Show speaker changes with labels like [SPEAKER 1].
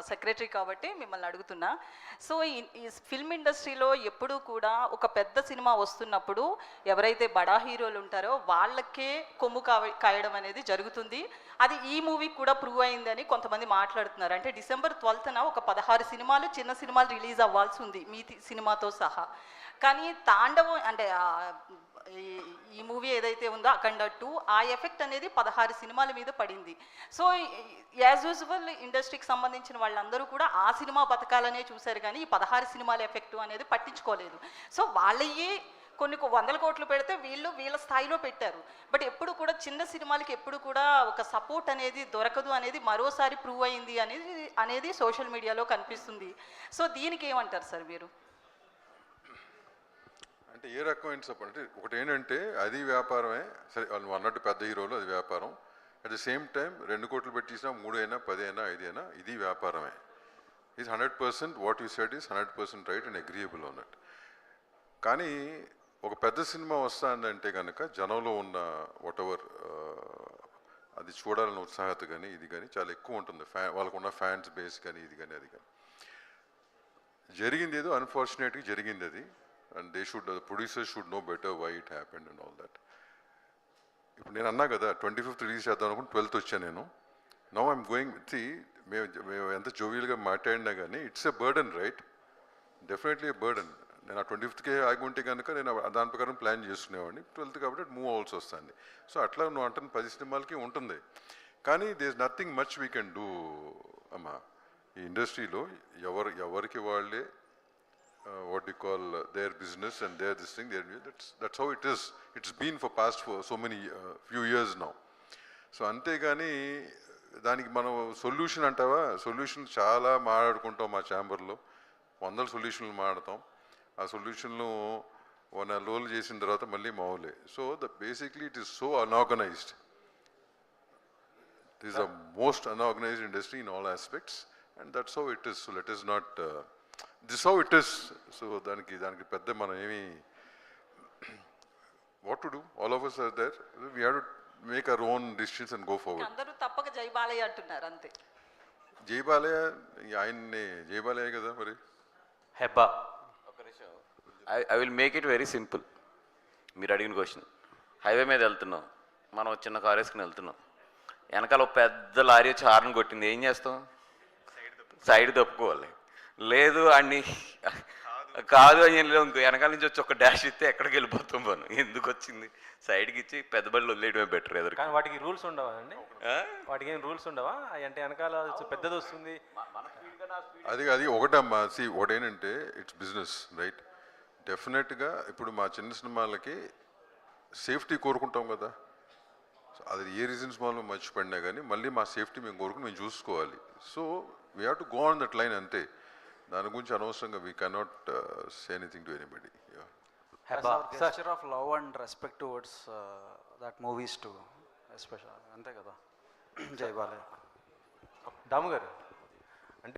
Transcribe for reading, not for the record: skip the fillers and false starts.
[SPEAKER 1] Secretary కాబట్టి మిమ్మల్ని అడుగుతున్నా. సో ఈ ఫిల్మ్ ఇండస్ట్రీలో ఎప్పుడూ కూడా ఒక పెద్ద సినిమా వస్తున్నప్పుడు ఎవరైతే బడా హీరోలు ఉంటారో వాళ్ళకే కొమ్ము కాయడం అనేది జరుగుతుంది. అది ఈ మూవీకి కూడా ప్రూవ్ అయిందని కొంతమంది మాట్లాడుతున్నారు. అంటే December 12న ఒక 16 సినిమాలు చిన్న సినిమాలు రిలీజ్ అవ్వాల్సి ఉంది మీ సినిమాతో సహా. కానీ తాండవం అంటే ఈ మూవీ ఏదైతే ఉందో అఖండ 2 ఆ ఎఫెక్ట్ అనేది 16 సినిమాల మీద పడింది. సో యాజ్ యూజువల్ ఇండస్ట్రీకి సంబంధించిన వాళ్ళందరూ కూడా ఆ సినిమా బతకాలనే చూశారు, కానీ ఈ 16 సినిమాల ఎఫెక్ట్ అనేది పట్టించుకోలేదు. సో వాళ్ళయ్యే కొన్ని వందల కోట్లు పెడితే వీళ్ళ స్థాయిలో పెట్టారు. బట్ ఎప్పుడు కూడా చిన్న సినిమాలకి ఎప్పుడు కూడా ఒక సపోర్ట్ అనేది దొరకదు అనేది మరోసారి ప్రూవ్ అయింది అనేది సోషల్ మీడియాలో కనిపిస్తుంది. సో దీనికి ఏమంటారు సార్ మీరు?
[SPEAKER 2] అంటే ఏ రకమైన సపోర్ట్ అంటే ఒకటి ఏంటంటే అది వ్యాపారమే, సరే వాళ్ళు అన్నట్టు పెద్ద హీరోలు అది వ్యాపారం. అట్ ద సేమ్ టైం 2 కోట్లు పెట్టించినా 3 అయినా 10 అయినా 5 అయినా ఇది వ్యాపారమే. Is 100% what you said is 100% right and agreeable on it. కానీ ఒక పెద్ద సినిమా వస్తుందంటే కనుక జనంలో ఉన్న వాట్ ఎవర్ అది చూడాలన్న ఉత్సాహత కానీ ఇది కానీ చాలా ఎక్కువ ఉంటుంది. వాళ్ళకున్న ఫ్యాన్స్ బేస్ కానీ ఇది కానీ అది కానీ. జరిగింది ఏదో అన్ఫార్చునేట్గా జరిగింది అది. And they should, the producers should know better why it happened and all that. ఇప్పుడు నేను అన్నా కదా 25th రిలీజ్ చేద్దాం అనుకుంటే 12th వచ్చాను నేను. నౌ ఐఎమ్ గోయింగ్ మేము ఎంత జోవియల్గా మాట్లాడినా కానీ it's a burden, right? Definitely a burden. నేను ఆ 25th ఆగి ఉంటే కనుక నేను దాని ప్రకారం ప్లాన్ చేసుకునేవాడిని. 12th కాబట్టి మూవ్ అవ్వాల్సి వస్తుంది. సో అట్లా నువ్వు అంటే 10 సినిమాలకి ఉంటుంది. కానీ they is nothing much we can do అమ్మా. ఈ ఇండస్ట్రీలో ఎవరికి వాళ్ళే what you call their business and their this thing, that's how it is. It's been for past for so many few years now. So అంతేగాని దానికి మనం solution అంటావా? Solution చాలా మాట్లాడుకుంటాం మా ఛాంబర్లో, 100 సొల్యూషన్లు మాట్లాడతాం. ఆ సొల్యూషన్లు 1 నెల రోజులు చేసిన తర్వాత మళ్ళీ మావులే. So basically it is so unorganized. It is the most unorganized industry in all aspects and that's how it is. So let is not this how it is. So దానికి పెద్ద మనం ఏమి what to do, all of us are there, we have to make our own decisions and go forward.
[SPEAKER 1] అందరూ తప్పక జై బాలయ్య అంటున్నారు అంతే.
[SPEAKER 2] జై బాలయ్య ఆయన్ని జై బాలయ్య కదా మరి.
[SPEAKER 3] హెబ్బా ఒక నిమిషం, I will make it very simple. మీరు అడిగిన క్వశ్చన్, హైవే మీద వెళ్తున్నాం, మనం చిన్న కారు వేసుకుని వెళ్తున్నాం, వెనకాల ఒక పెద్ద లారీ వచ్చి హార్న్ కొట్టింది, ఏం చేస్తాం? సైడ్ తప్పుకోవాలి. లేదు అన్ని కాదు అని ఇంకో వెనకాల నుంచి వచ్చి ఒక డాష్ ఇస్తే ఎక్కడికి వెళ్ళిపోతాం మనం. ఎందుకు వచ్చింది? సైడ్కి ఇచ్చి పెద్ద బళ్ళు వదిలేయడమే బెటర్. ఎదురు
[SPEAKER 4] కానీ వాటికి రూల్స్ ఉండవా అండి? వాటికి ఏం రూల్స్ ఉండవా? అంటే వెనకాల పెద్దది వస్తుంది
[SPEAKER 2] అది ఒకటమ్మా. ఒకటేంటంటే ఇట్స్ బిజినెస్, రైట్? డెఫినెట్గా ఇప్పుడు మా చిన్న సినిమాలకి సేఫ్టీ కోరుకుంటాం కదా. అది ఏ రీజన్స్ మనం మర్చిపడినా కానీ మళ్ళీ మా సేఫ్టీ మేము కోరుకుని మేము చూసుకోవాలి. So we have to go on that line అంతే. దాని గురించి అనవసరంగా we cannot say anything to anybody.
[SPEAKER 5] gesture of love and respect towards that movies too, especially అంతే కదా. జై బాలయ్య.
[SPEAKER 4] దాము గారు